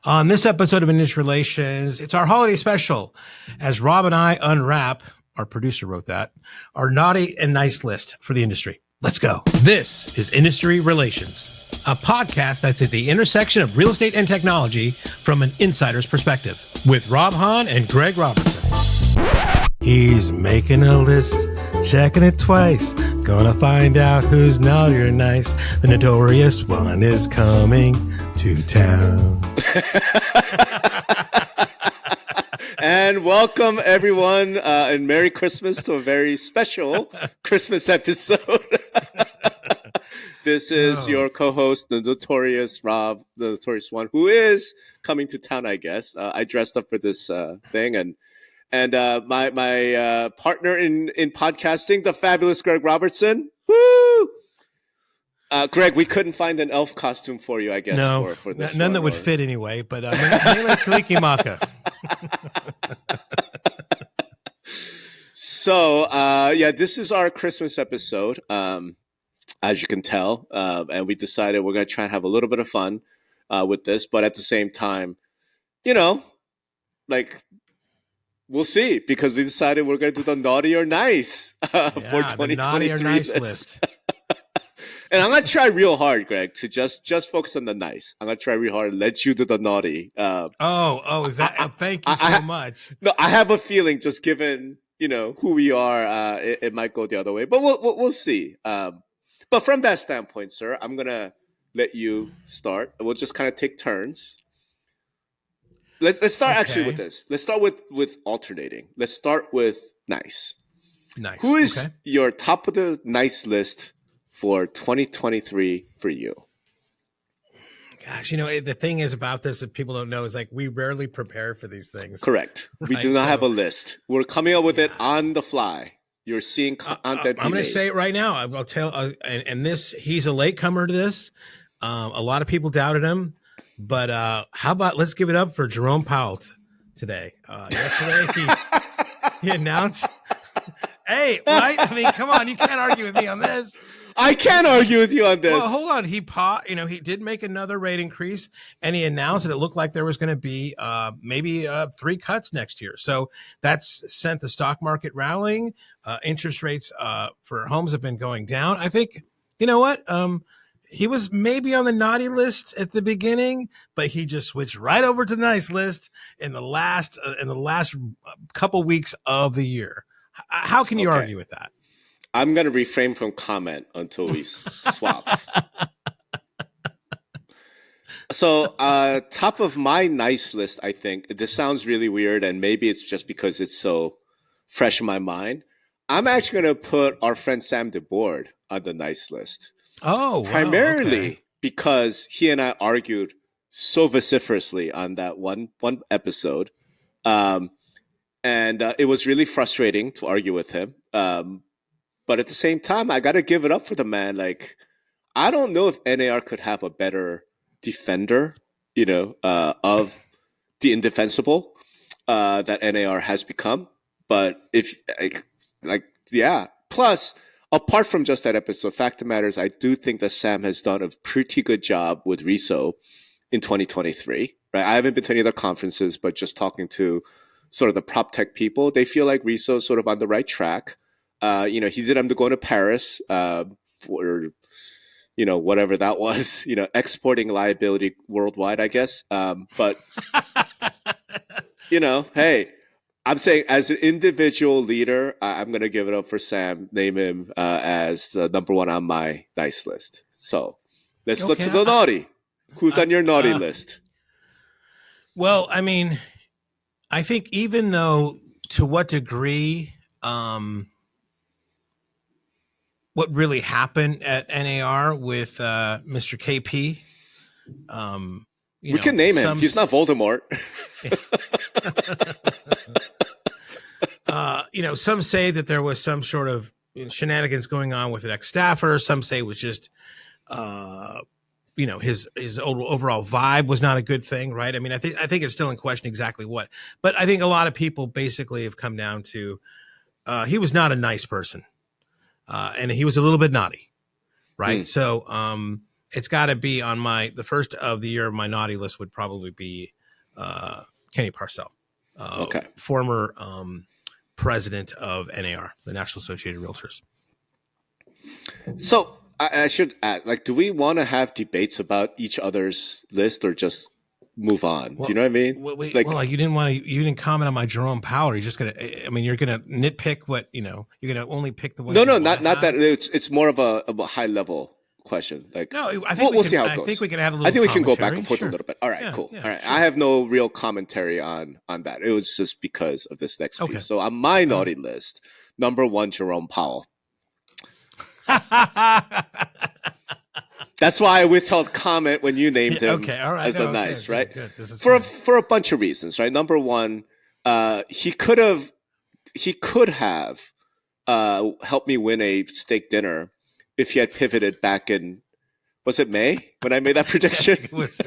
On this episode of Industry Relations, it's our holiday special as Rob and I unwrap, our producer wrote that, our naughty and nice list for the industry. Let's go. This is Industry Relations, a podcast that's at the intersection of real estate and technology from an insider's perspective with Rob Hahn and Greg Robertson. He's making a list, checking it twice, gonna find out who's naughty or nice. The notorious one is coming to town. And welcome everyone, and Merry Christmas to a very special Christmas episode. This is your co-host, the notorious Rob, the notorious one, who is coming to town, I guess. I dressed up for this thing, and my partner in podcasting, the fabulous Greg Robertson. Woo! Greg, we couldn't find an elf costume for you, I guess. No, for this none that would fit anyway, but mainly Kaliki Maka. So, this is our Christmas episode, as you can tell, and we decided we're going to try and have a little bit of fun with this, but at the same time, we'll see, because we decided we're going to do the naughty or nice for 2023 naughty or nice list. And I'm going to try real hard, Greg, to just focus on the nice. I'm going to try real hard and let you do the naughty. Is that? Thank you so much. No, I have a feeling, just given, who we are, it might go the other way, but we'll see. But from that standpoint, sir, I'm going to let you start. We'll just kind of take turns. Let's start actually with this. Let's start with alternating. Let's start with nice. Nice. Who is your top of the nice list for 2023 for you? Gosh, the thing is about this that people don't know is we rarely prepare for these things. Correct. Right? We do not have a list. We're coming up with it on the fly. You're seeing content. I'm going to say it right now. I'll tell, and this, he's a latecomer to this. A lot of people doubted him, but how about let's give it up for Jerome Powell today. Yesterday, he announced, hey, right? I mean, come on, you can't argue with me on this. I can't argue with you on this. Well, hold on. He did make another rate increase, and he announced that it looked like there was going to be maybe 3 cuts next year. So that's sent the stock market rallying. Interest rates for homes have been going down. I think, you know what? He was maybe on the naughty list at the beginning, but he just switched right over to the nice list in the last couple weeks of the year. How can you argue with that? I'm going to refrain from comment until we swap. So, top of my nice list, I think, this sounds really weird, and maybe it's just because it's so fresh in my mind. I'm actually going to put our friend Sam DeBoard on the nice list. Oh, wow. Primarily because he and I argued so vociferously on that one episode. And it was really frustrating to argue with him. But at the same time, I got to give it up for the man. I don't know if NAR could have a better defender, of the indefensible that NAR has become. But Plus, apart from just that episode, fact of the matter is, I do think that Sam has done a pretty good job with Riso in 2023. Right? I haven't been to any other conferences, but just talking to sort of the prop tech people, they feel like Riso is sort of on the right track. He did end up going to Paris for, whatever that was, exporting liability worldwide, I guess. But, hey, I'm saying as an individual leader, I'm going to give it up for Sam, name him as the number one on my nice list. So let's flip to the naughty. Who's on your naughty list? Well, I mean, I think even though to what degree what really happened at NAR with Mr. KP. We can name him. He's not Voldemort. Some say that there was some sort of shenanigans going on with an ex-staffer. Some say it was just, his overall vibe was not a good thing, right? I mean, I think it's still in question exactly what. But I think a lot of people basically have come down to he was not a nice person. And he was a little bit naughty, right? So it's got to be on the first of the year. My naughty list would probably be Kenny Parcell, Okay. former president of NAR, the National Associated Realtors. So I should add, like, do we want to have debates about each other's list or just move on? Do you know what I mean? You didn't comment on my Jerome Powell. You're just you're gonna nitpick what you're gonna only pick the ones. No, not that. It's more of a high level question. Like, no, I think we'll see how it goes. I think we can add a little. I think we can go back commentary. and forth Sure. a little bit. All right, cool. Yeah, All right, sure. I have no real commentary on that. It was just because of this next piece. So on my naughty list, number 1, Jerome Powell. That's why I withheld comment when you named him as the nice, right? Good. This is for a bunch of reasons, right? Number 1, he could have helped me win a steak dinner if he had pivoted back in, was it May when I made that prediction? it was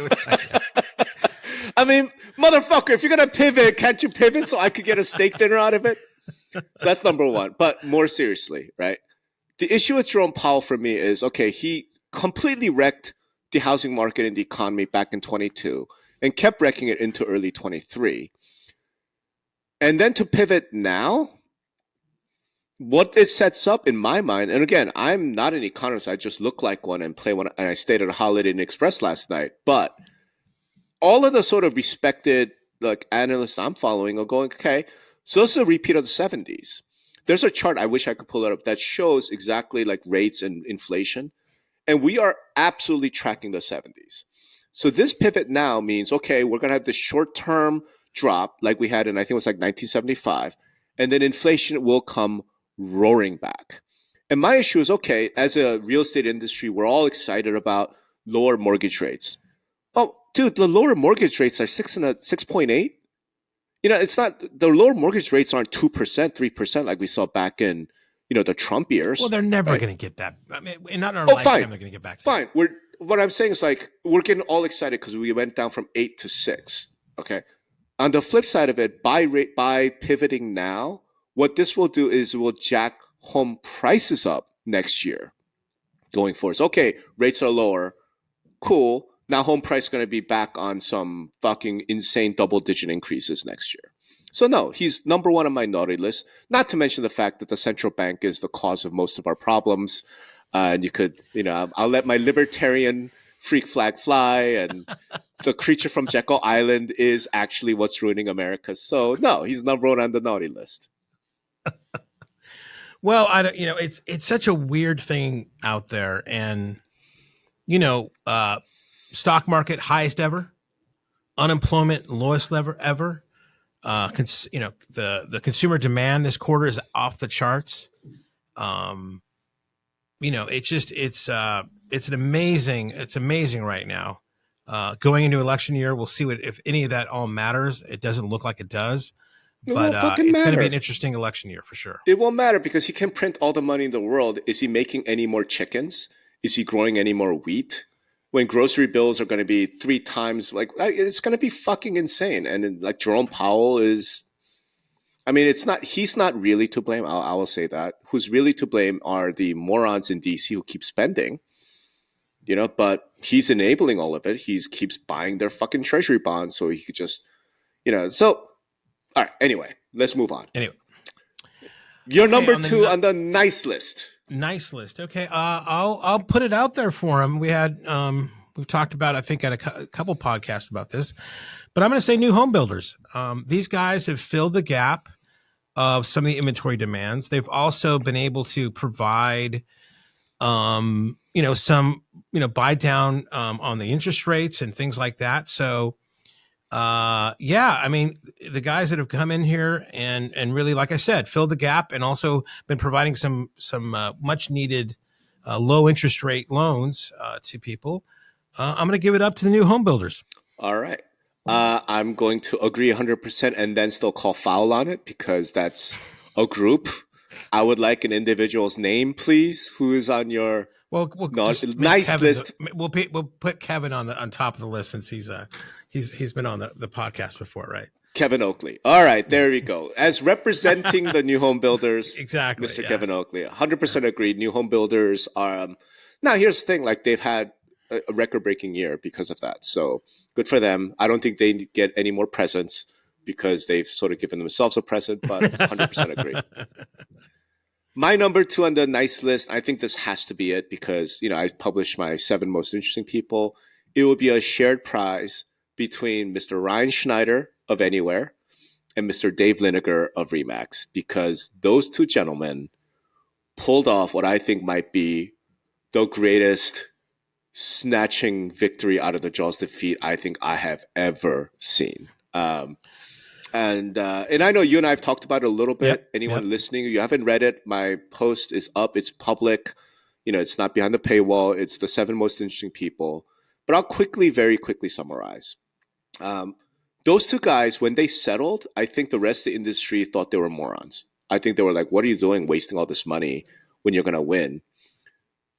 I mean, motherfucker, if you're gonna pivot, can't you pivot so I could get a steak dinner out of it? So that's number 1. But more seriously, right? The issue with Jerome Powell for me is, okay, he completely wrecked the housing market and the economy back in 22 and kept wrecking it into early 23. And then to pivot now, what it sets up in my mind, and again, I'm not an economist, I just look like one and play one, and I stayed at a Holiday Inn Express last night, but all of the sort of respected like analysts I'm following are going, okay, so this is a repeat of the 70s. There's a chart, I wish I could pull it up, that shows exactly like rates and inflation. And we are absolutely tracking the 70s. So this pivot now means, okay, we're going to have this short-term drop like we had in, I think it was like 1975. And then inflation will come roaring back. And my issue is, okay, as a real estate industry, we're all excited about lower mortgage rates. Oh, dude, the lower mortgage rates are 6.8. It's not, the lower mortgage rates aren't 2%, 3% like we saw back in, the Trump years. Well, they're never going to get that. I mean, not in our lifetime, they're going to get back to that. Fine. What I'm saying is like, we're getting all excited because we went down from 8 to 6. Okay. On the flip side of it, by pivoting now, what this will do is it will jack home prices up next year going forward. So, okay, rates are lower. Cool. Now home price is going to be back on some fucking insane double-digit increases next year. So no, he's number 1 on my naughty list, not to mention the fact that the central bank is the cause of most of our problems. And you could, I'll let my libertarian freak flag fly, and the creature from Jekyll Island is actually what's ruining America. So no, he's number 1 on the naughty list. Well, it's such a weird thing out there. And, stock market highest ever, unemployment lowest ever. The consumer demand this quarter is off the charts. It's amazing right now. Going into election year, we'll see if any of that all matters. It doesn't look like it does, but it's going to be an interesting election year for sure. It won't matter because he can print all the money in the world. Is he making any more chickens? Is he growing any more wheat? When grocery bills are going to be 3 times, like, it's going to be fucking insane. And like Jerome Powell is, I mean, he's not really to blame. I will say that. Who's really to blame are the morons in DC who keep spending, but he's enabling all of it. He keeps buying their fucking treasury bonds so he could just, so, all right. Anyway, let's move on. Anyway. You're number 2 on the nice list. Nice list. Okay. I'll put it out there for him. We've talked about, I think, at a couple podcasts about this, but I'm going to say new home builders. These guys have filled the gap of some of the inventory demands. They've also been able to provide, some, buy down, on the interest rates and things like that. So, I mean, the guys that have come in here and really, like I said, filled the gap and also been providing some much needed low interest rate loans to people. I'm going to give it up to the new home builders. All right. I'm going to agree 100% and then still call foul on it because that's a group. I would like an individual's name, please, who is on your nice list. We'll put Kevin on top of the list since he's been on the podcast before, right? Kevin Oakley. All right, there we go. As representing the new home builders, exactly, Mr. Yeah. Kevin Oakley. 100% agreed. New home builders are. Now, here's the thing: like they've had a record-breaking year because of that. So good for them. I don't think they get any more presents because they've sort of given themselves a present, but 100% agree. My number 2 on the nice list, I think this has to be it because, I published my 7 most interesting people. It would be a shared prize between Mr. Ryan Schneider of Anywhere and Mr. Dave Liniger of Remax, because those 2 gentlemen pulled off what I think might be the greatest snatching victory out of the jaws defeat I think I have ever seen. And I know you and I have talked about it a little bit. Yep, Anyone yep. listening, you haven't read it, my post is up. It's public. It's not behind the paywall. It's the 7 most interesting people. But I'll very quickly summarize. Those 2 guys, when they settled, I think the rest of the industry thought they were morons. I think they were like, what are you doing wasting all this money when you're going to win?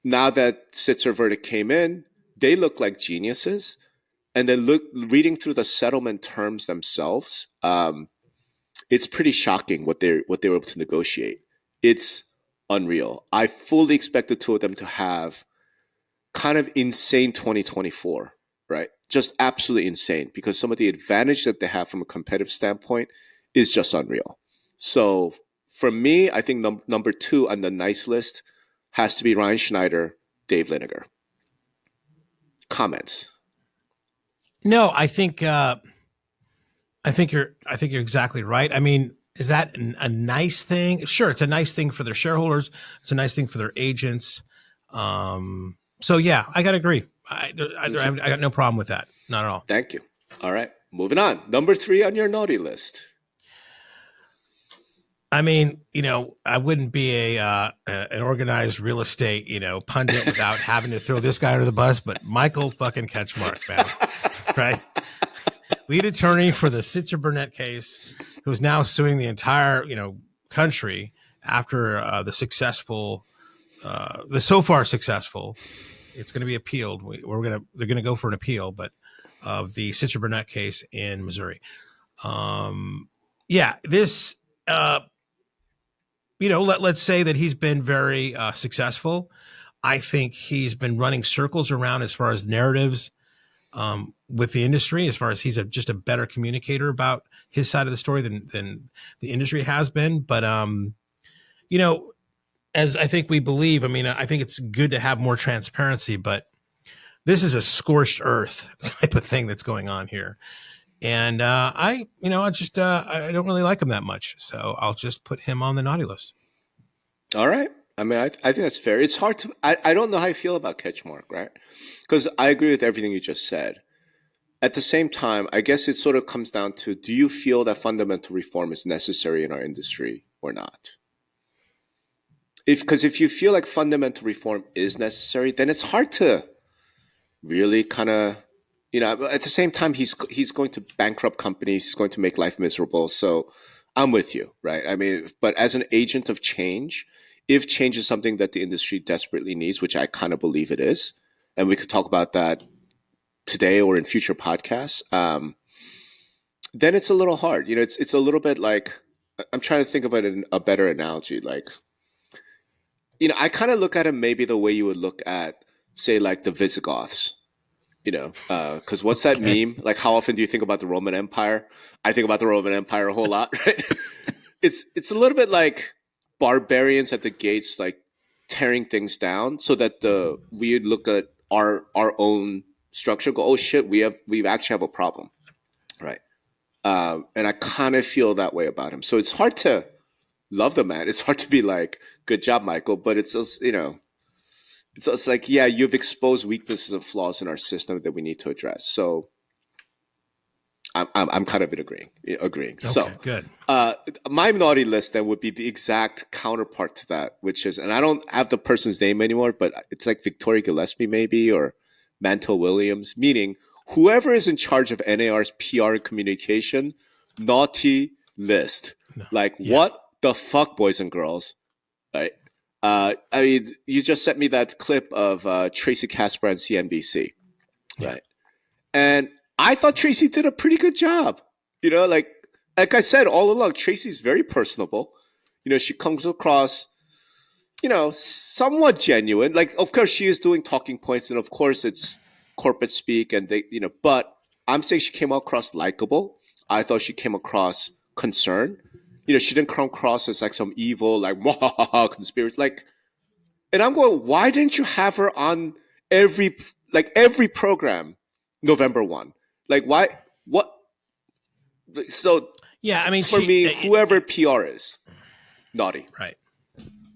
Now that Sitzer verdict came in, they look like geniuses. And then reading through the settlement terms themselves, it's pretty shocking what they were able to negotiate. It's unreal. I fully expect the 2 of them to have kind of insane 2024, right? Just absolutely insane, because some of the advantage that they have from a competitive standpoint is just unreal. So for me, I think number 2 on the nice list has to be Ryan Schneider, Dave Liniger. Comments? No, I think you're exactly right. I mean, is that a nice thing? Sure, it's a nice thing for their shareholders. It's a nice thing for their agents. So yeah, I gotta agree. I got no problem with that. Not at all. Thank you. All right, moving on. Number 3 on your naughty list. I mean, I wouldn't be an organized real estate, pundit without having to throw this guy under the bus, but Michael fucking Ketchmark, man, right? Lead attorney for the Sitzer Burnett case, who's now suing the entire, country after the so far successful. It's going to be appealed. They're going to go for an appeal, but of the Sitzer Burnett case in Missouri. This. Let's say that he's been very successful. I think he's been running circles around as far as narratives with the industry, as far as he's just a better communicator about his side of the story than the industry has been. But, as I think we believe, I think it's good to have more transparency, but this is a scorched earth type of thing that's going on here. And I don't really like him that much. So I'll just put him on the naughty list. All right. I think that's fair. It's hard to, I don't know how you feel about Ketchmark, right? Because I agree with everything you just said. At the same time, I guess it sort of comes down to, do you feel that fundamental reform is necessary in our industry or not? Because if you feel like fundamental reform is necessary, then it's hard to really kind of, at the same time, he's going to bankrupt companies. He's going to make life miserable. So I'm with you, right? But as an agent of change, if change is something that the industry desperately needs, which I kind of believe it is, and we could talk about that today or in future podcasts, then it's a little hard. It's a little bit like, I'm trying to think of it in a better analogy. Like, I kind of look at it maybe the way you would look at, say, like the Visigoths. Because what's that meme? Like, how often do you think about the Roman Empire? I think about the Roman Empire a whole lot, right? It's a little bit like barbarians at the gates, like tearing things down, so that we look at our own structure, go, oh shit, we actually have a problem, right? And I kind of feel that way about him. So it's hard to love the man. It's hard to be like, good job, Michael, but it's just, it's like, yeah, you've exposed weaknesses and flaws in our system that we need to address. So I'm kind of agreeing. Okay, so good. My naughty list then would be the exact counterpart to that, which is, and I don't have the person's name anymore, but it's like Victoria Gillespie maybe, or Mantle Williams, meaning whoever is in charge of NAR's PR and communication, naughty list. No. Like, what the fuck, boys and girls, right? You just sent me that clip of Tracy Casper on CNBC, right? And I thought Tracy did a pretty good job. Like I said all along, Tracy's very personable. She comes across somewhat genuine. Like, of course, she is doing talking points, and of course, it's corporate speak, and but I'm saying she came across likable. I thought she came across concerned. She didn't come across as like some evil, like conspiracy. Like, and I'm going, why didn't you have her on every program, November 1? Like, why? What? So Yeah, I mean, for me, whoever PR is naughty, right?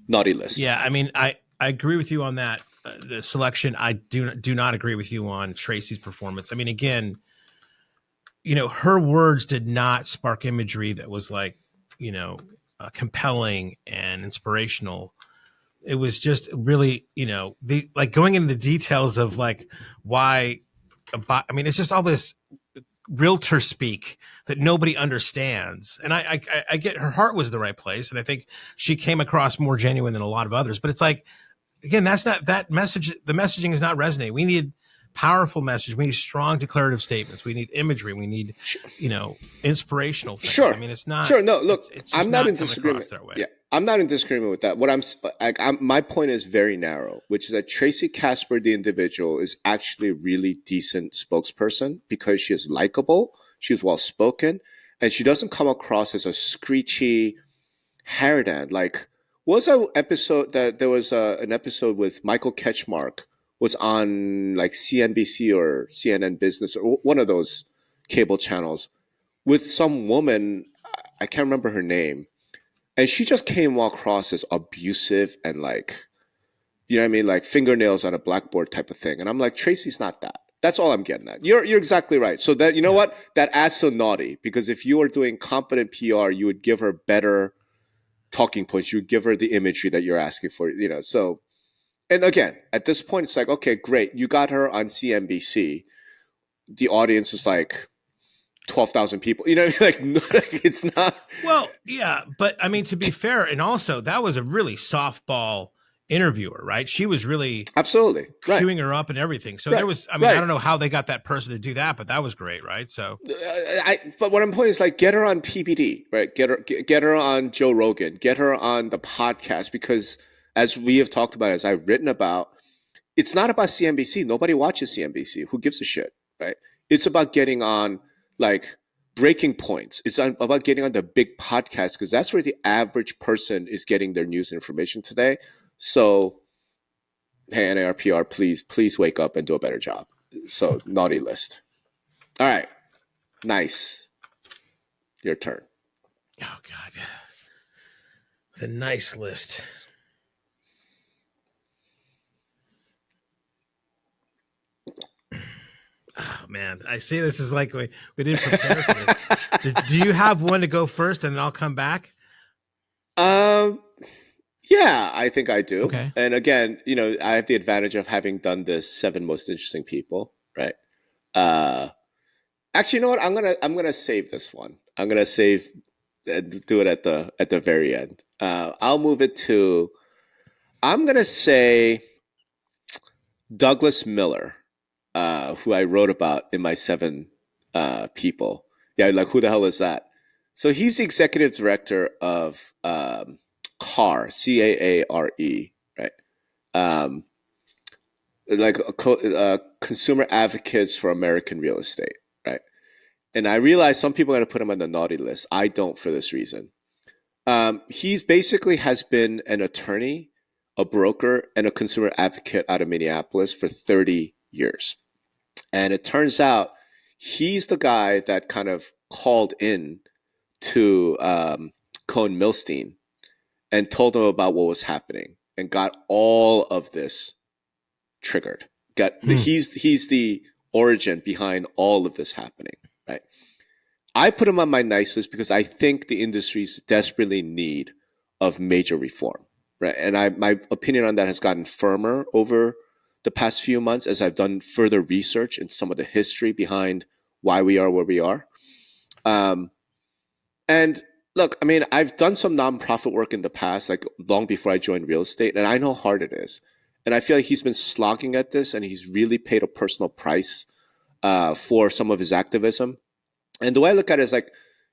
Naughty list. Yeah, I mean, I agree with you on that. The selection, I do not agree with you on Tracy's performance. I mean, again, her words did not spark imagery that was like, compelling and inspirational. It was just really, like going into the details of like why. I mean, it's just all this realtor speak that nobody understands. And I get her heart was the right place, and I think she came across more genuine than a lot of others. But it's like, again, that's not that message. The messaging is not resonating. We need powerful message. We need strong declarative statements. We need imagery. We need, inspirational things. Sure. I mean, it's not. Sure. No, look, it's I'm not in disagreement. Yeah, I'm not in disagreement with that. What my point is very narrow, which is that Tracy Casper, the individual, is actually a really decent spokesperson because she is likable, she's well spoken, and she doesn't come across as a screechy harridan. Like, what was that episode that there was an episode with Michael Ketchmark was on like CNBC or CNN Business or one of those cable channels with some woman, I can't remember her name, and she just came across as abusive and like, you know what I mean, like fingernails on a blackboard type of thing. And I'm like, Tracy's not that. That's all I'm getting at. You're exactly right. So that, what? That adds to naughty, because if you were doing competent PR, you would give her better talking points. You would give her the imagery that you're asking for, so. And again, at this point, it's like, okay, great. You got her on CNBC. The audience is like 12,000 people. Like it's not. Well, yeah. But I mean, to be fair, and also that was a really softball interviewer, right? She was really absolutely queuing her up and everything. So there was, I mean, I don't know how they got that person to do that, but that was great, right? So, but what I'm pointing is like, get her on PBD, right? Get her on Joe Rogan, get her on the podcast, because as we have talked about, as I've written about, it's not about CNBC. Nobody watches CNBC. Who gives a shit, right? It's about getting on like breaking points. It's about getting on the big podcast, because that's where the average person is getting their news information today. So, hey, NARPR, please wake up and do a better job. So, naughty list. All right. Nice. Your turn. Oh, God. The nice list. Oh, man. I see this is like we didn't prepare for this. Do you have one to go first and then I'll come back? Yeah, I think I do. Okay. And again, I have the advantage of having done this 7 most interesting people, right? Actually, you know what? I'm gonna save this one. I'm gonna save and do it at the very end. I'll move it to. I'm gonna say Douglas Miller, who I wrote about in my 7 people. Yeah, like who the hell is that? So he's the executive director of CARE, CAARE, right? Like Consumer Advocates for American Real Estate, right? And I realize some people are going to put him on the naughty list. I don't, for this reason. He basically has been an attorney, a broker, and a consumer advocate out of Minneapolis for 30 years. And it turns out he's the guy that kind of called in to Cohn Milstein and told him about what was happening and got all of this triggered. He's the origin behind all of this happening, right? I put him on my nice list because I think the industries desperately need of major reform, right? And my opinion on that has gotten firmer over the past few months as I've done further research into some of the history behind why we are where we are. And look, I mean, I've done some nonprofit work in the past, like long before I joined real estate, and I know how hard it is. And I feel like he's been slogging at this, and he's really paid a personal price for some of his activism. And the way I look at it is like,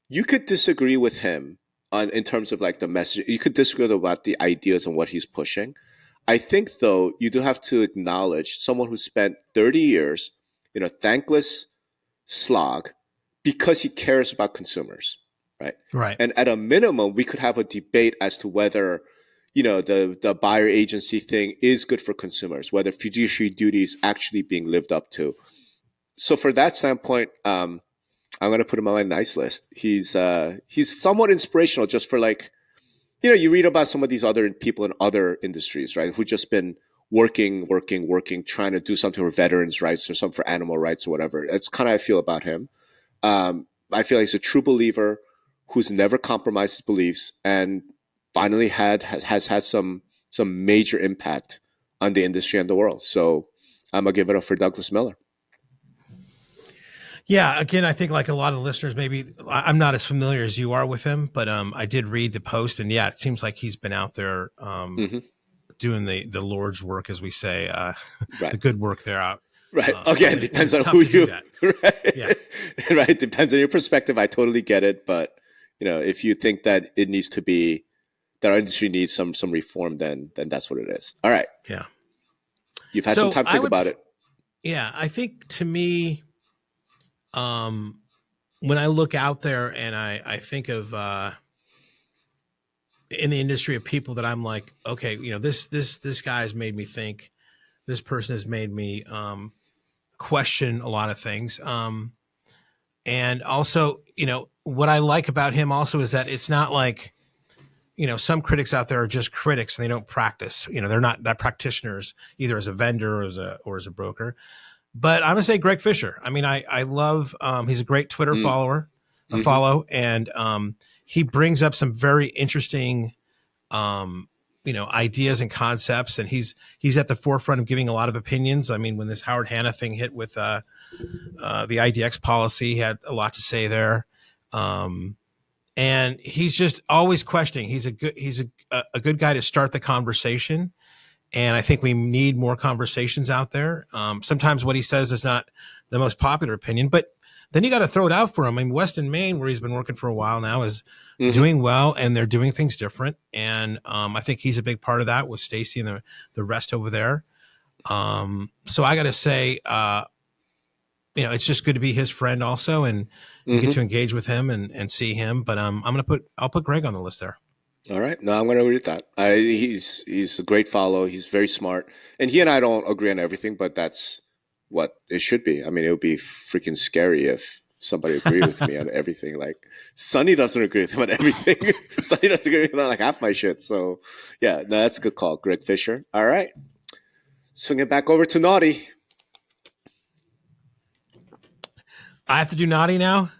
you could disagree with him in terms of like the message. You could disagree about the ideas and what he's pushing. I think though you do have to acknowledge someone who spent 30 years in a thankless slog because he cares about consumers, right? Right. And at a minimum, we could have a debate as to whether, the buyer agency thing is good for consumers, whether fiduciary duty is actually being lived up to. So for that standpoint, I'm going to put him on my nice list. He's somewhat inspirational just for like, you read about some of these other people in other industries, right? Who just been working, trying to do something for veterans' rights or something for animal rights or whatever. That's kind of how I feel about him. I feel like he's a true believer who's never compromised his beliefs and finally has had some major impact on the industry and the world. So I'm gonna give it up for Douglas Miller. Yeah, again, I think like a lot of listeners, maybe I'm not as familiar as you are with him, but I did read the post, and yeah, it seems like he's been out there doing the Lord's work, as we say, Right. the good work there out. Right. Again, depends on who you. Right. Yeah. Right. Depends on your perspective. I totally get it, but if you think that it needs to be that our industry needs some reform, then that's what it is. All right. Yeah. You've had some time to think about it. Yeah, I think to me, when I look out there and I think of in the industry of people that I'm like, okay, this guy has made me think. This person has made me question a lot of things. And also, what I like about him also is that it's not like, some critics out there are just critics and they don't practice. They're not practitioners either as a vendor or as a broker. But I'm gonna say Greg Fisher. I mean, I love. He's a great Twitter follower, follow, and he brings up some very interesting, ideas and concepts, and he's at the forefront of giving a lot of opinions. I mean, when this Howard Hanna thing hit with the IDX policy, he had a lot to say there. And he's just always questioning. He's a good guy to start the conversation. And I think we need more conversations out there. Sometimes what he says is not the most popular opinion, but then you got to throw it out for him. I mean, Weston, Maine, where he's been working for a while now, is doing well, and they're doing things different. And I think he's a big part of that with Stacy and the rest over there. So I got to say, it's just good to be his friend also, and you get to engage with him and see him. But I'll put Greg on the list there. All right. No, I'm going to agree with that. He's a great follow. He's very smart. And he and I don't agree on everything, but that's what it should be. I mean, it would be freaking scary if somebody agreed with me on everything. Like, Sonny doesn't agree with him on everything. Sonny doesn't agree with me on like half my shit. So, yeah, no, that's a good call. Greg Fisher. All right. Swing it back over to Naughty. I have to do Naughty now?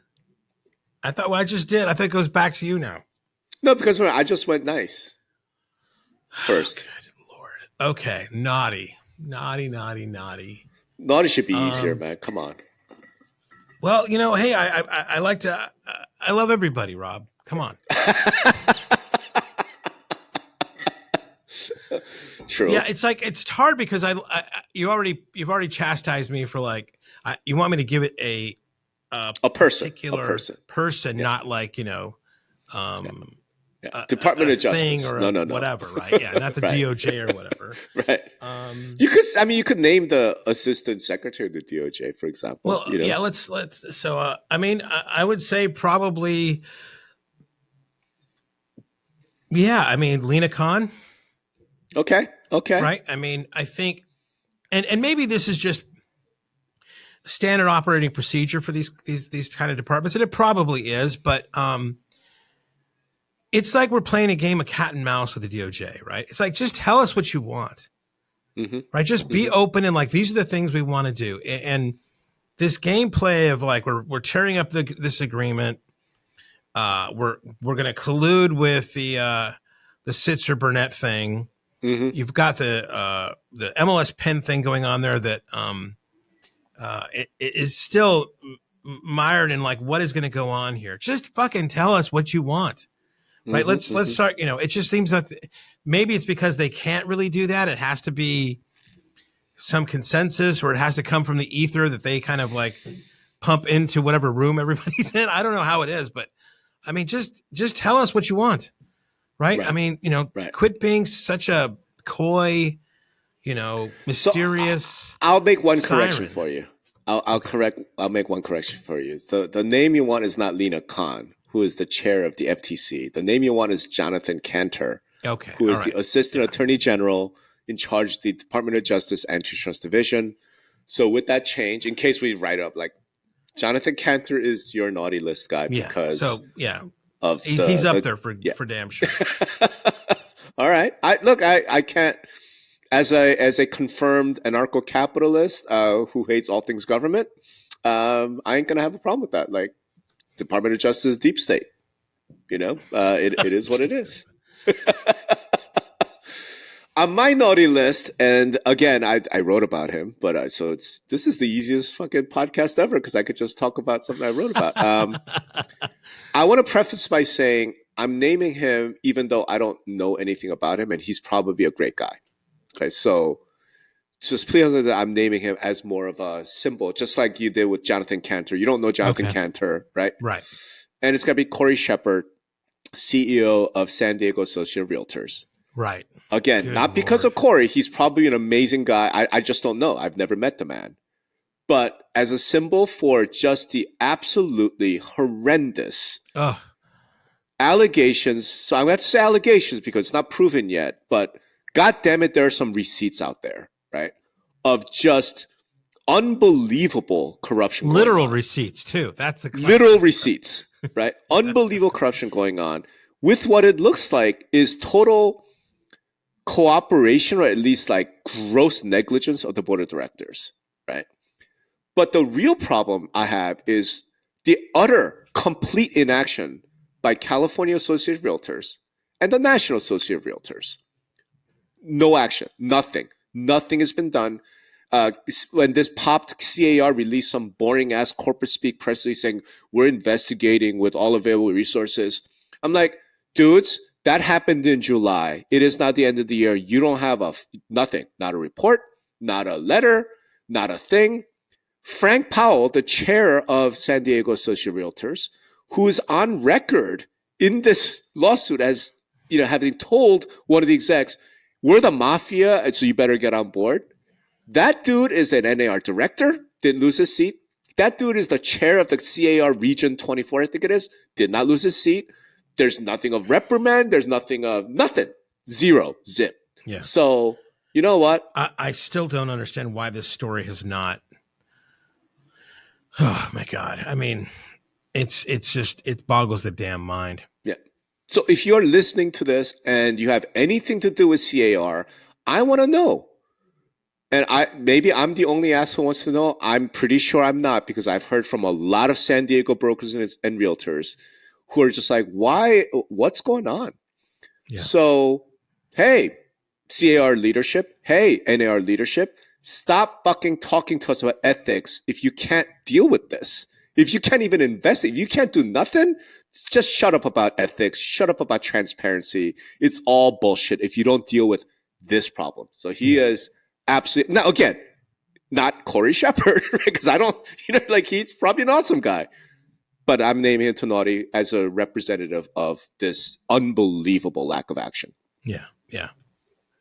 I thought, I just did. I think it goes back to you now. No, because I just went nice first. Good Lord. Okay, naughty. Naughty. Naughty should be easier, man. Come on. Well, hey, I like to. I love everybody, Rob. Come on. True. Yeah, it's like it's hard because you've already chastised me for like you want me to give it a particular person, yeah. Not like Yeah. Department of Justice. No. Whatever, right? Yeah, not the right. DOJ or whatever. Right. You could name the assistant secretary of the DOJ, for example. Well, yeah, let's. So, I would say probably, yeah. Lena Khan. Okay. Right. I think, and maybe this is just standard operating procedure for these kind of departments, and it probably is, but it's like we're playing a game of cat and mouse with the DOJ, right? It's like, just tell us what you want, right? Just be open and like, these are the things we want to do. And this gameplay of like, we're tearing up this agreement. We're going to collude with the Sitzer Burnett thing. You've got the MLS pen thing going on there that it is still mired in like, what is going to go on here? Just fucking tell us what you want. Right. Let's start, it just seems like maybe it's because they can't really do that. It has to be some consensus, or it has to come from the ether that they kind of like pump into whatever room everybody's in. I don't know how it is, but I mean, just tell us what you want, right? Right. I mean, Right. quit being such a coy, mysterious I'll make one correction siren. for you. I'll make one correction for you. So the name you want is not Lena Khan, who is the chair of the FTC. The name you want is Jonathan Cantor, Okay. who all is right. the Assistant Attorney General in charge of the Department of Justice Antitrust Division. So with that change, in case we write up, like, Jonathan Cantor is your naughty list guy Yeah. because So yeah, of he's up there for damn sure. All right. I can't, as a confirmed anarcho-capitalist who hates all things government, I ain't gonna have a problem with that. Like, Department of Justice, deep state. It is what it is. On my naughty list, and again, I wrote about him, but this is the easiest fucking podcast ever because I could just talk about something I wrote about. I want to preface by saying I'm naming him even though I don't know anything about him, and he's probably a great guy. Okay, so just please understand that I'm naming him as more of a symbol, just like you did with Jonathan Cantor. You don't know Jonathan Cantor, right? Right. And it's going to be Corey Shepard, CEO of San Diego Associate of Realtors. Right. Again, Good not because of Corey. He's probably an amazing guy. I just don't know. I've never met the man. But as a symbol for just the absolutely horrendous allegations. So I'm going to have to say allegations because it's not proven yet. But God damn it, there are some receipts out there, right? Of just unbelievable corruption. Literal receipts, too. That's the literal receipts, right? Unbelievable corruption going on with what it looks like is total cooperation, or at least like gross negligence of the board of directors, right? But the real problem I have is the utter complete inaction by California Associate of Realtors and the National Associate of Realtors. No action, nothing has been done. When this popped, CAR released some boring ass corporate speak press release saying we're investigating with all available resources. I'm like, dudes, that happened in July. It is not the end of the year. You don't have nothing, not a report, not a letter, not a thing. Frank Powell, the chair of San Diego Associate Realtors, who is on record in this lawsuit as having told one of the execs, we're the mafia, and so you better get on board. That dude is an NAR director, didn't lose his seat. That dude is the chair of the CAR Region 24, I think it is, did not lose his seat. There's nothing of reprimand. There's nothing of nothing. Zero. Zip. Yeah. So, you know what? I still don't understand why this story has not. Oh, my God. I mean, it's just, it boggles the damn mind. Yeah. So if you're listening to this and you have anything to do with CAR, I want to know. And maybe I'm the only ass who wants to know. I'm pretty sure I'm not, because I've heard from a lot of San Diego brokers and realtors who are just like, what's going on? Yeah. So, hey, CAR leadership, hey, NAR leadership, stop fucking talking to us about ethics if you can't deal with this. If you can't even invest, if you can't do nothing, just shut up about ethics, shut up about transparency. It's all bullshit if you don't deal with this problem. So he is absolutely, now again, not Corey Shepard, right? Because I don't, he's probably an awesome guy. But I'm naming him Tonari as a representative of this unbelievable lack of action. Yeah.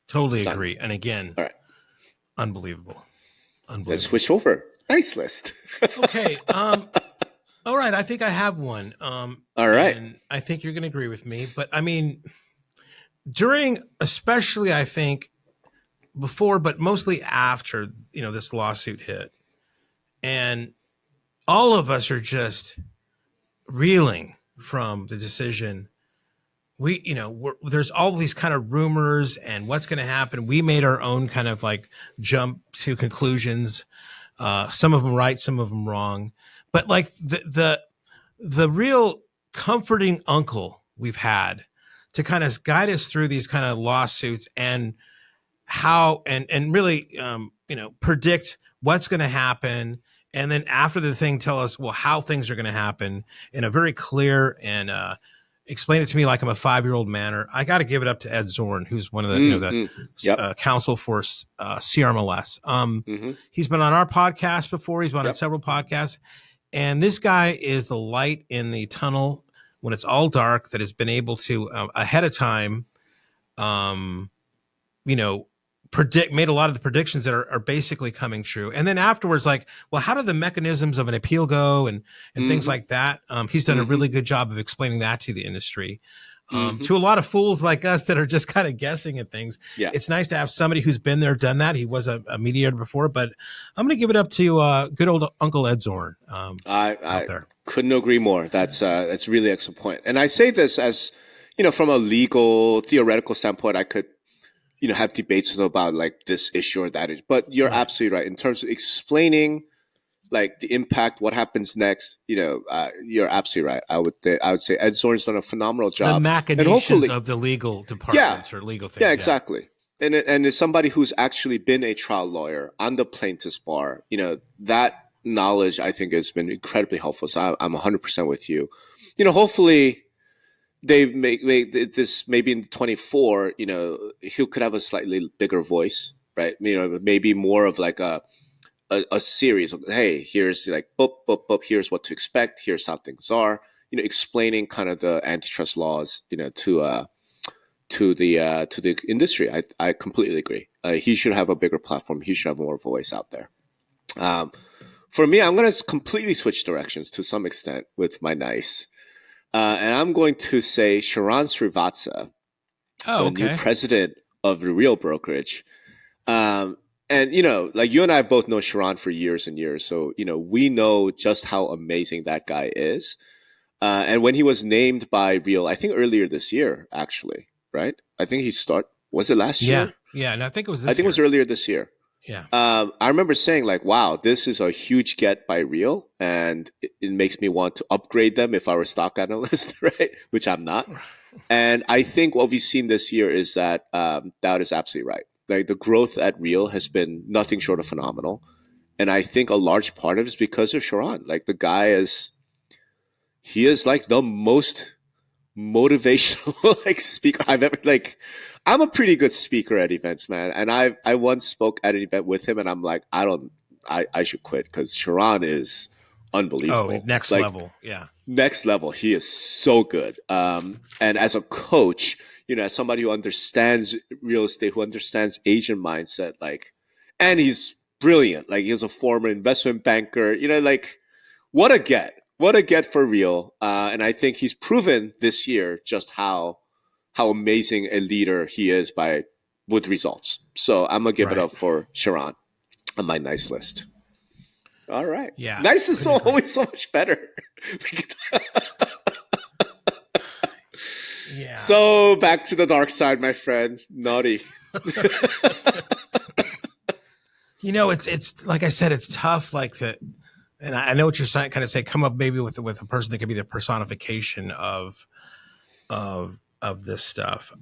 Totally agree. And again, all right. Unbelievable. Let's switch over. Nice list. Okay. All right. I think I have one. All right. And I think you're going to agree with me. But I mean, especially I think before, but mostly after, this lawsuit hit, and all of us are just reeling from the decision. There's all these kind of rumors and what's going to happen. We made our own kind of like jump to conclusions. Some of them right, some of them wrong. But like the real comforting uncle we've had to kind of guide us through these kind of lawsuits and how and really predict what's going to happen. And then after the thing, tell us, how things are going to happen in a very clear and explain it to me like I'm a 5-year-old manner. I got to give it up to Ed Zorn, who's one of the counsel for CRMLS. He's been on our podcast before. He's been on several podcasts. And this guy is the light in the tunnel when it's all dark, that has been able to ahead of time, you know, made a lot of the predictions that are basically coming true. And then afterwards, like, well, how do the mechanisms of an appeal go and things like that? He's done a really good job of explaining that to the industry. To a lot of fools like us that are just kind of guessing at things. Yeah. It's nice to have somebody who's been there, done that. He was a mediator before, but I'm going to give it up to good old Uncle Ed Zorn out there. Couldn't agree more. That's really an excellent point. And I say this as, you know, from a legal, theoretical standpoint, I could, you know, have debates about like this issue or that issue. But you're absolutely right in terms of explaining like the impact, what happens next. You know, you're absolutely right. I would say Ed Zorn's done a phenomenal job. The machinations of the legal departments or legal things. Yeah, exactly. And as somebody who's actually been a trial lawyer on the plaintiff's bar, you know, that knowledge I think has been incredibly helpful. So I'm 100% with you. You know, hopefully they make this maybe in 24, you know, he could have a slightly bigger voice, right? You know, maybe more of like a series of, hey, here's like, boop, boop, boop, here's what to expect. Here's how things are, you know, explaining kind of the antitrust laws, you know, to the industry. I completely agree. He should have a bigger platform. He should have more voice out there. For me, I'm going to completely switch directions to some extent with my nice. And I'm going to say Sharon Srivatsa, the new president of the Real Brokerage. And, you know, like you and I both know Sharon for years and years. So, you know, we know just how amazing that guy is. And when he was named by Real, I think earlier this year, actually, right? I think was it last year? Yeah. And I think it was this year. I think it was earlier this year. Yeah. I remember saying like, wow, this is a huge get by Real. And it makes me want to upgrade them if I were a stock analyst, right? Which I'm not. And I think what we've seen this year is that Dowd is absolutely right. Like the growth at Real has been nothing short of phenomenal. And I think a large part of it is because of Sharon. Like the guy he is like the most motivational like speaker I've ever like. I'm a pretty good speaker at events, man. And I once spoke at an event with him and I'm like, I should quit because Sharon is unbelievable. Oh, next level. Yeah. Next level. He is so good. And as a coach, you know, as somebody who understands real estate, who understands Asian mindset, like, and he's brilliant. Like he's a former investment banker, you know, like what a get for Real. And I think he's proven this year just how amazing a leader he is with results. So I'm going to give it up for Sharon on my nice list. All right. Yeah. Nice is always so much better. Yeah. So back to the dark side, my friend. Naughty. You know, it's like I said, it's tough. Like and I know what you're saying. Kind of say, come up maybe with a person that could be the personification of this stuff.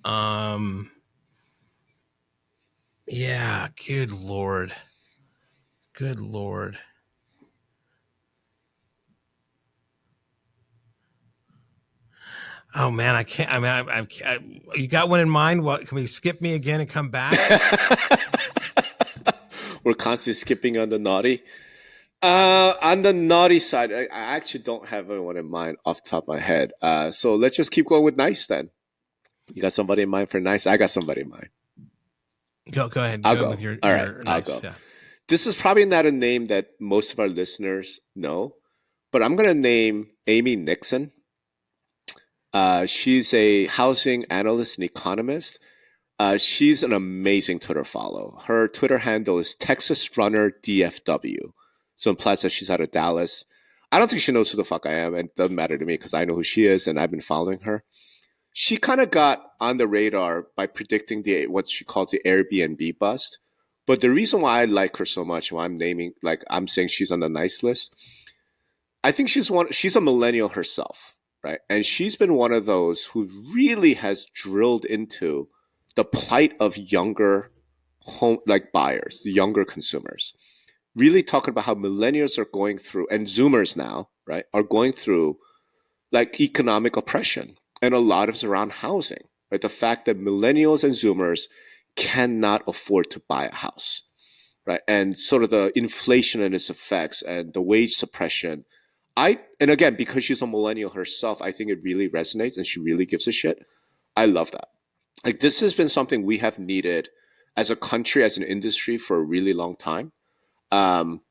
Yeah. Good Lord. Oh man, I can't. I mean, you got one in mind? What? Can we skip me again and come back? We're constantly skipping on the naughty. On the naughty side, I actually don't have anyone in mind off the top of my head. So let's just keep going with nice then. You got somebody in mind for nice? I got somebody in mind. Go ahead. I'll go. With your, all right, your I'll nice, go. Yeah. This is probably not a name that most of our listeners know, but I'm going to name Amy Nixon. She's a housing analyst and economist. She's an amazing Twitter follow. Her Twitter handle is Texas Runner DFW. So implies that she's out of Dallas. I don't think she knows who the fuck I am, and it doesn't matter to me because I know who she is and I've been following her. She kind of got on the radar by predicting what she calls the Airbnb bust. But the reason why I like her so much, why I'm saying she's on the nice list, I think she's a millennial herself, right? And she's been one of those who really has drilled into the plight of younger buyers, the younger consumers. Really talking about how millennials are going through, and Zoomers now, right, are going through like economic oppression. And a lot of it's around housing, right? The fact that millennials and Zoomers cannot afford to buy a house, right? And sort of the inflation and its effects and the wage suppression. and again, because she's a millennial herself, I think it really resonates and she really gives a shit. I love that. Like, this has been something we have needed as a country, as an industry, for a really long time. Um,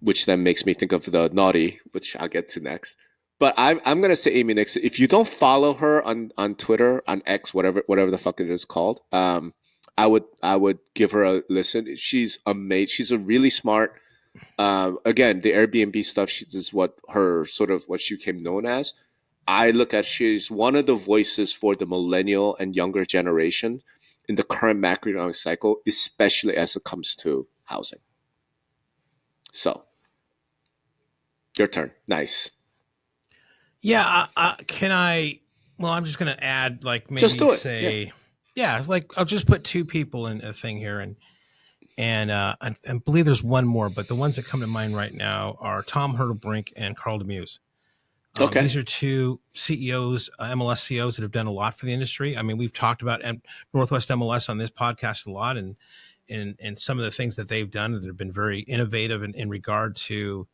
which then makes me think of the naughty, which I'll get to next. But I'm gonna say Amy Nixon. If you don't follow her on Twitter, on X, whatever the fuck it is called, I would give her a listen. She's amazing. She's a really smart. Again, the Airbnb stuff is what she became known as. I look at she's one of the voices for the millennial and younger generation in the current macroeconomic cycle, especially as it comes to housing. So, your turn. Nice. Yeah. Can I? Well, I'm just going to add, like, maybe Just do it. say, yeah, like I'll just put two people in a thing here, and I believe there's one more, but the ones that come to mind right now are Tom Hurtlebrink and Carl Demuse. Okay. These are two CEOs, MLS CEOs that have done a lot for the industry. I mean, we've talked about Northwest MLS on this podcast a lot, and some of the things that they've done that have been very innovative in regard to,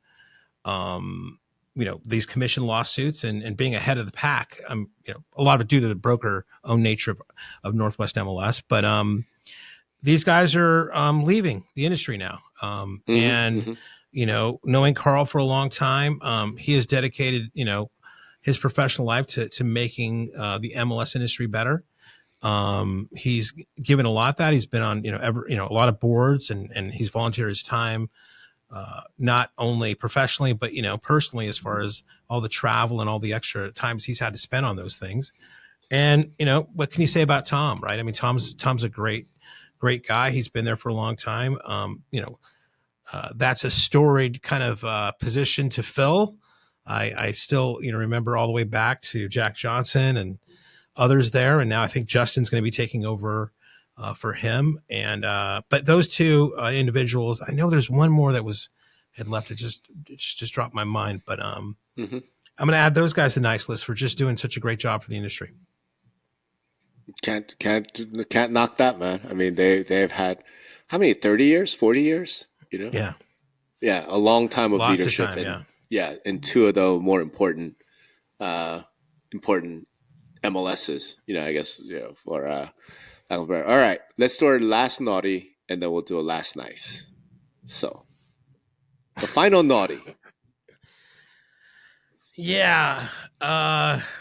these commission lawsuits and being ahead of the pack. A lot of it due to the broker owned nature of Northwest MLS, but these guys are leaving the industry now, and knowing Carl for a long time, he has dedicated, his professional life to making the MLS industry better. He's given a lot that he's been on, a lot of boards, and he's volunteered his time, not only professionally, but, personally, as far as all the travel and all the extra times he's had to spend on those things. And, what can you say about Tom, right? I mean, Tom's a great guy. He's been there for a long time. That's a storied kind of position to fill. I still, remember all the way back to Jack Johnson and others there. And now I think Justin's going to be taking over for him. And but those two individuals, I know there's one more that had left. It just dropped my mind. But I'm going to add those guys to the nice list for just doing such a great job for the industry. Can't knock that, man. I mean, they've had how many? 30 years, 40 years? Yeah, a long time of Lots leadership. Of time, and two of the more important MLSs. I guess for all right. Let's do our last naughty, and then we'll do a last nice. So, the final naughty. Yeah, the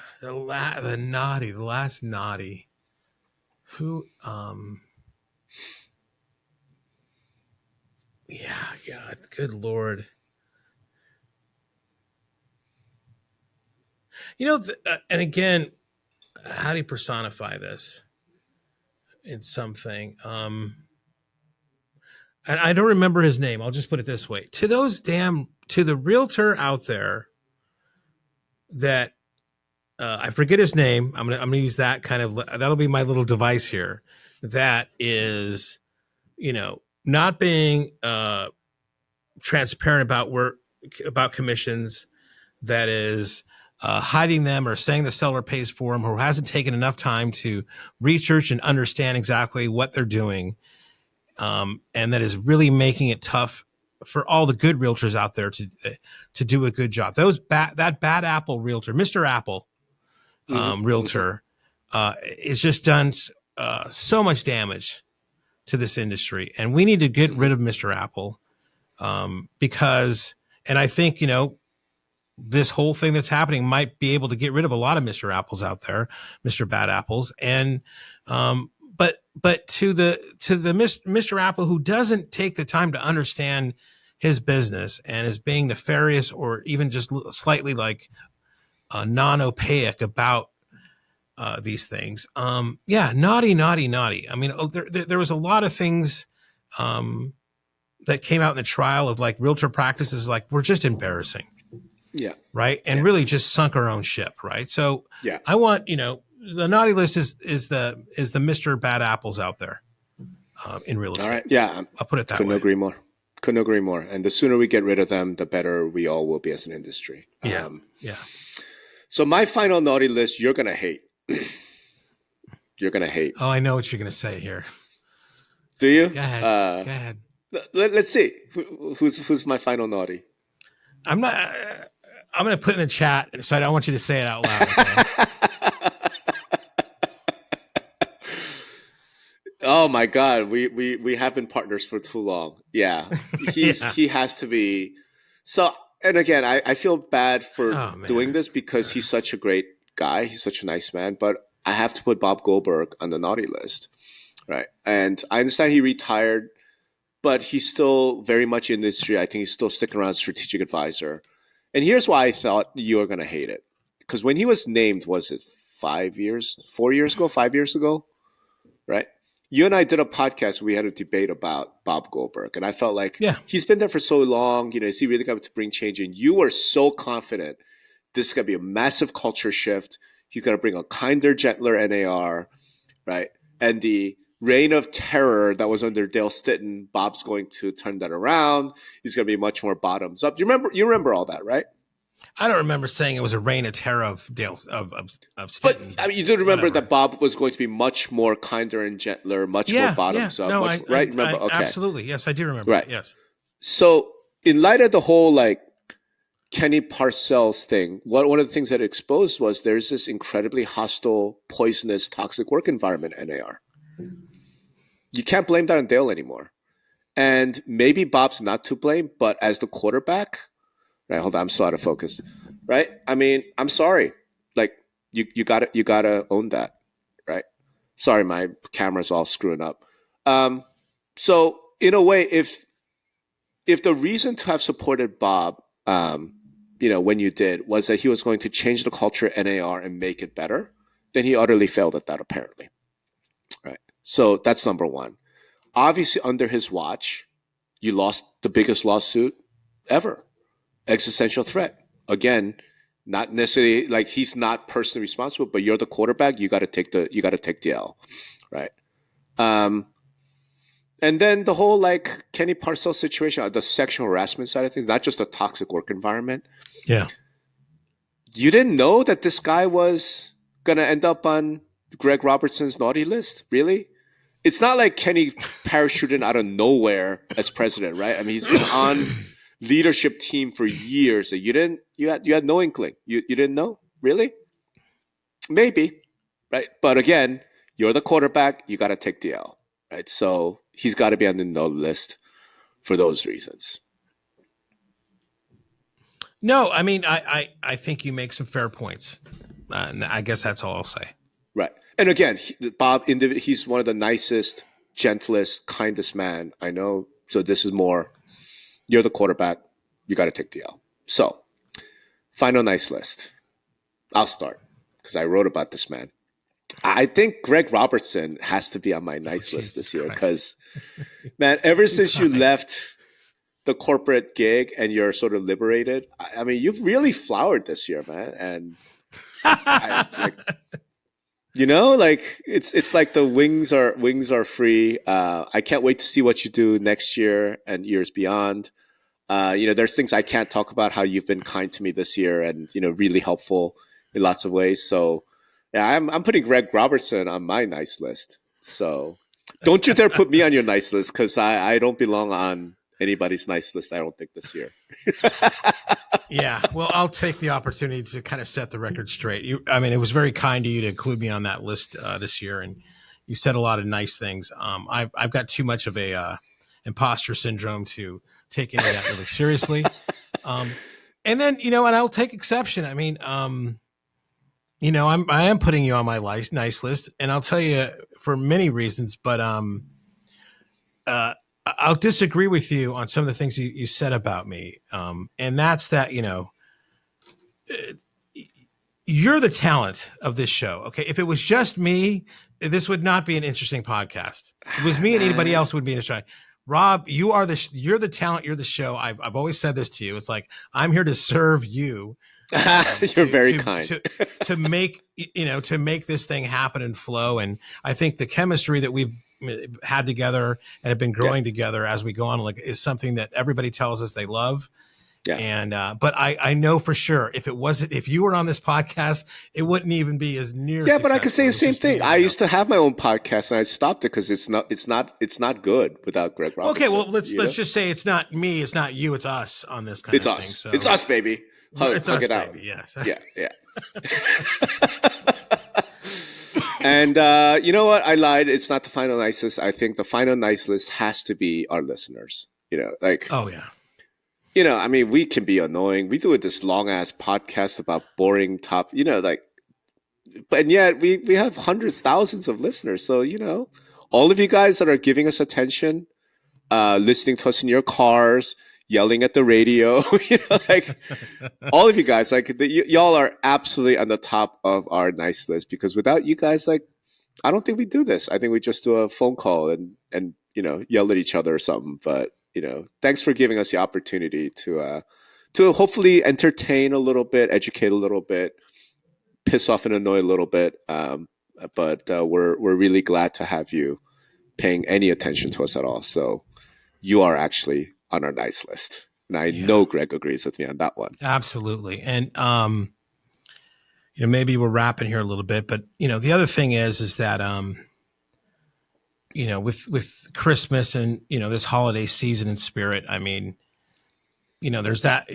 last naughty. Who? Yeah, God, good Lord. And again, how do you personify this in something? And I don't remember his name. I'll just put it this way: to the realtor out there that I forget his name. I'm gonna use that that'll be my little device here. That is, not being transparent about commissions, that is hiding them or saying the seller pays for them, or hasn't taken enough time to research and understand exactly what they're doing, and that is really making it tough for all the good realtors out there to do a good job. That bad apple realtor, Mr. Apple realtor, is just done so much damage to this industry, and we need to get rid of Mr. Apple, because, and I think, this whole thing that's happening might be able to get rid of a lot of Mr. Apples out there, Mr. Bad Apples. And, but to the Mr. Apple who doesn't take the time to understand his business and is being nefarious or even just slightly like non-opaque about these things. Naughty. I mean, there was a lot of things that came out in the trial of like realtor practices, like, were just embarrassing. Yeah. Right. And really just sunk our own ship. Right. So yeah, I want, the naughty list is the Mr. Bad Apples out there in real estate. All right. Yeah. I'll put it that way. Couldn't agree more. And the sooner we get rid of them, the better we all will be as an industry. Yeah. So my final naughty list, you're going to hate. You're going to hate. Oh, I know what you're going to say here. Do you? Go ahead. Let's see. Who's my final naughty? I'm not. I'm going to put it in the chat, so I don't want you to say it out loud. Okay? Oh my God, we have been partners for too long. Yeah, he has to be. So, and again, I feel bad for doing this because he's such a great guy. He's such a nice man, but I have to put Bob Goldberg on the naughty list, right? And I understand he retired, but he's still very much in the industry. I think he's still sticking around as strategic advisor. And here's why I thought you were going to hate it. Because when he was named, was it 5 years, 4 years ago, 5 years ago, right? You and I did a podcast. We had a debate about Bob Goldberg. And I felt like he's been there for so long. You know, is he really going to bring change in? You were so confident this is going to be a massive culture shift. He's going to bring a kinder, gentler NAR, right? And the reign of terror that was under Dale Stitton, Bob's going to turn that around. He's going to be much more bottoms up. You remember all that, right? I don't remember saying it was a reign of terror of Dale of Stitton. But I mean, you do remember that Bob was going to be much more kinder and gentler, much more bottoms up, right? Remember? Okay, absolutely. Yes, I do remember. Right. Yes. So, in light of the whole like Kenny Parcells thing, one of the things that it exposed was there's this incredibly hostile, poisonous, toxic work environment at NAR. You can't blame that on Dale anymore. And maybe Bob's not to blame, but as the quarterback, right? Hold on, I'm still out of focus. Right? I mean, I'm sorry. Like you gotta own that, right? Sorry, my camera's all screwing up. So in a way, if the reason to have supported Bob, when you did was that he was going to change the culture at NAR and make it better, then he utterly failed at that, apparently. Right. So that's number one. Obviously, under his watch, you lost the biggest lawsuit ever. Existential threat. Again, not necessarily like he's not personally responsible, but you're the quarterback. You got to take the L, right? And then the whole like Kenny Parcells situation, the sexual harassment side of things, not just a toxic work environment. Yeah. You didn't know that this guy was going to end up on Greg Robertson's naughty list? Really? It's not like Kenny parachuted out of nowhere as president, right? I mean, he's been on leadership team for years. So you had no inkling. You didn't know? Really? Maybe, right? But again, you're the quarterback. You got to take the L, right? So he's got to be on the no list for those reasons. No, I mean, I think you make some fair points. And I guess that's all I'll say. Right. And again, Bob, he's one of the nicest, gentlest, kindest man I know. So this is more, you're the quarterback. You got to take the L. So final nice list. I'll start because I wrote about this man. I think Greg Robertson has to be on my nice list this year because, man, ever since you left the corporate gig and you're sort of liberated, I mean, you've really flowered this year, man. And it's like the wings are free. I can't wait to see what you do next year and years beyond. There's things I can't talk about how you've been kind to me this year and, really helpful in lots of ways. So yeah, I'm putting Greg Robertson on my nice list. So don't you dare put me on your nice list because I don't belong on anybody's nice list, I don't think, this year. Yeah, well, I'll take the opportunity to kind of set the record straight. It was very kind of you to include me on that list this year, and you said a lot of nice things. I've got too much of a imposter syndrome to take any of that really seriously. And then, and I'll take exception. I mean, I am putting you on my nice list, and I'll tell you for many reasons, but I'll disagree with you on some of the things you said about me. And that's that, you're the talent of this show. Okay. If it was just me, this would not be an interesting podcast. If it was me and anybody else, it would be interesting. Rob, you're the talent. You're the show. I've always said this to you. It's like, I'm here to serve you. You're very kind to make this thing happen and flow. And I think the chemistry that we've had together and have been growing together as we go on, like, is something that everybody tells us they love. Yeah. And, but I know for sure if you were on this podcast, it wouldn't even be as near. Yeah. But I could say the same thing. I used to have my own podcast and I stopped it because it's not good without Greg Robertson. Okay. Well, let's just say it's not me. It's not you. It's us on this kind of thing. So. It's us, baby. It's hug us, it out. baby. Yes. Yeah, yeah. And you know what? I lied. It's not the final nice list. I think the final nice list has to be our listeners. Like, Oh yeah. I mean, we can be annoying. We do this long ass podcast about boring like, and yet we have hundreds, thousands of listeners. So, all of you guys that are giving us attention, listening to us in your cars, yelling at the radio, like all of you guys, like y'all are absolutely on the top of our nice list, because without you guys, like, I don't think we do this. I think we just do a phone call and yell at each other or something. But, thanks for giving us the opportunity to hopefully entertain a little bit, educate a little bit, piss off and annoy a little bit. But we're really glad to have you paying any attention to us at all. So you are actually on our nice list. And I know Greg agrees with me on that one. Absolutely. And, maybe we're wrapping here a little bit, but, the other thing is that, with Christmas and, this holiday season and spirit, I mean, there's that,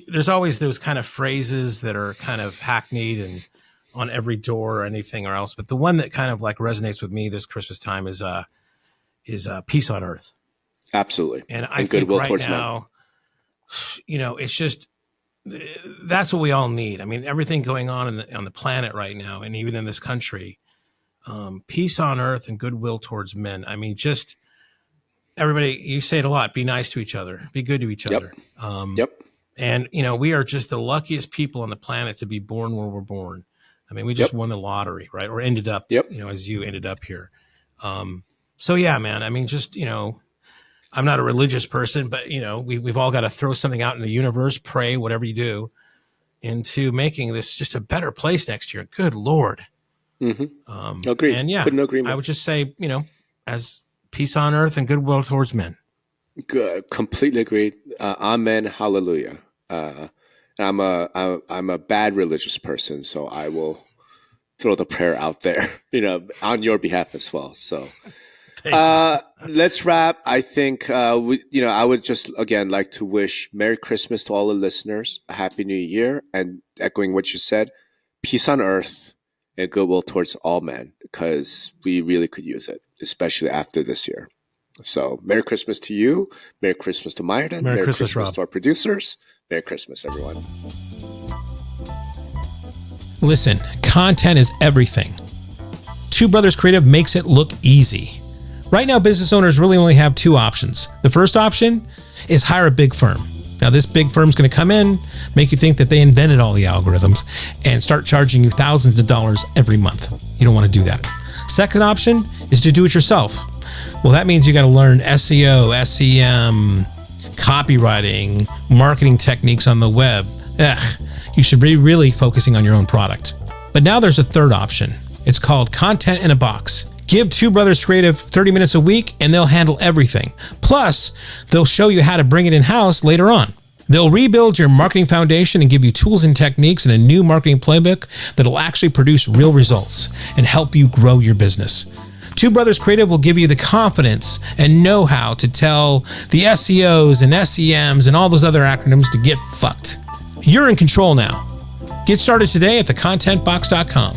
there's always those kind of phrases that are kind of hackneyed and on every door or anything or else. But the one that kind of like resonates with me this Christmas time is peace on earth. Absolutely. And I think right now, it's just, that's what we all need. I mean, everything going on on the planet right now, and even in this country, peace on earth and goodwill towards men. I mean, just everybody, you say it a lot, be nice to each other, be good to each other. And, we are just the luckiest people on the planet to be born where we're born. I mean, we just won the lottery, right? Or ended up, as you ended up here. So yeah, man, I mean, just, I'm not a religious person, but we've all got to throw something out in the universe, pray, whatever you do, into making this just a better place next year. Good Lord. Mm-hmm. Agreed. And yeah, I would just say, as peace on earth and goodwill towards men. Good. Completely agreed. Amen. Hallelujah. I'm a bad religious person, so I will throw the prayer out there, on your behalf as well. So. Let's wrap. I think, I would just, again, like to wish Merry Christmas to all the listeners, a Happy New Year, and echoing what you said, peace on earth and goodwill towards all men, because we really could use it, especially after this year. So Merry Christmas to you. Merry Christmas to Myerton. Merry Christmas, Rob. To our producers. Merry Christmas, everyone. Listen, content is everything. Two Brothers Creative makes it look easy. Right now, business owners really only have two options. The first option is hire a big firm. Now, this big firm's going to come in, make you think that they invented all the algorithms, and start charging you thousands of dollars every month. You don't want to do that. Second option is to do it yourself. Well, that means you got to learn SEO, SEM, copywriting, marketing techniques on the web. You should be really focusing on your own product. But now there's a third option. It's called Content in a Box. Give Two Brothers Creative 30 minutes a week and they'll handle everything. Plus, they'll show you how to bring it in-house later on. They'll rebuild your marketing foundation and give you tools and techniques and a new marketing playbook that'll actually produce real results and help you grow your business. Two Brothers Creative will give you the confidence and know-how to tell the SEOs and SEMs and all those other acronyms to get fucked. You're in control now. Get started today at thecontentbox.com.